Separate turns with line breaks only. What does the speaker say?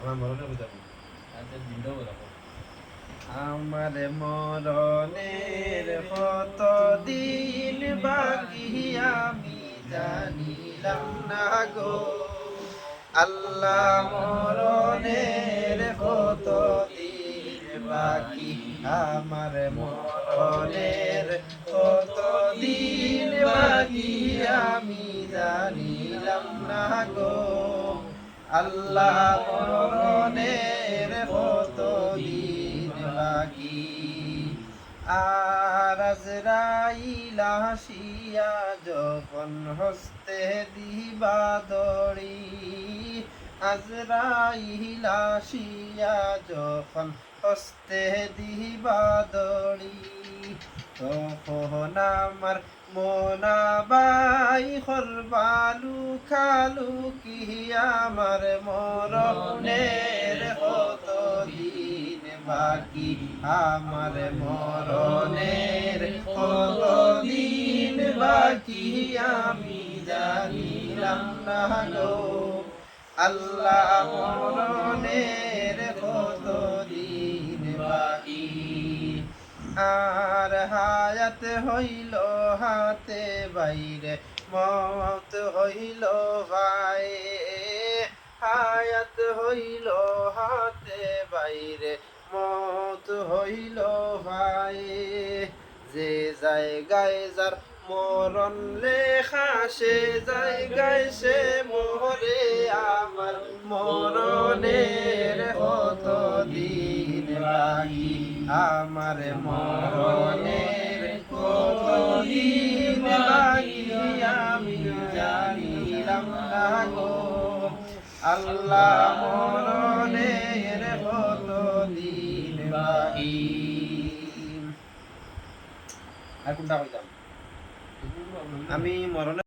আমার মরণের কথা বল।
আচ্ছা দিনটাও বলো।
আমার মরণের কত দিন বাকি আমি জানিলাম না গো। আল্লাহ মরণের কত দিন বাকি আমার মরণের কত দিন বাকি আমি জানিলাম না গো। আল্লাহ মরণের কত দিন বাকি। আর আজরাইল আসিয়া যখন হস্তে দিবা দড়ি, আজরাইল আসিয়া যখন হস্তে দিবা দড়ি, তখন আমার মোনাবাই করবালু খালু কি আমার মরণের কত দিন বাকি আমার মরণের কত দিন বাকি আমি জানিলাম না গো। আল্লাহ মরণের কত দিন বাকি। আর হায়াত হইল হাতে বাইরে মত হইল ভাইয়ে, হায়াত হইল হাতে বাইরে মত হইল ভাইয়ে। যে জায়গায় যার মরণ লেখা সে জায়গায় সে মোরে আমার মরণের কত দিন বাকি আমার মরণের কত দিন বাকি আমি জানিলাম না গো। আল্লাহ মরণের কত দিন বাকি। আর কোনটা কইতাম আমি মরণের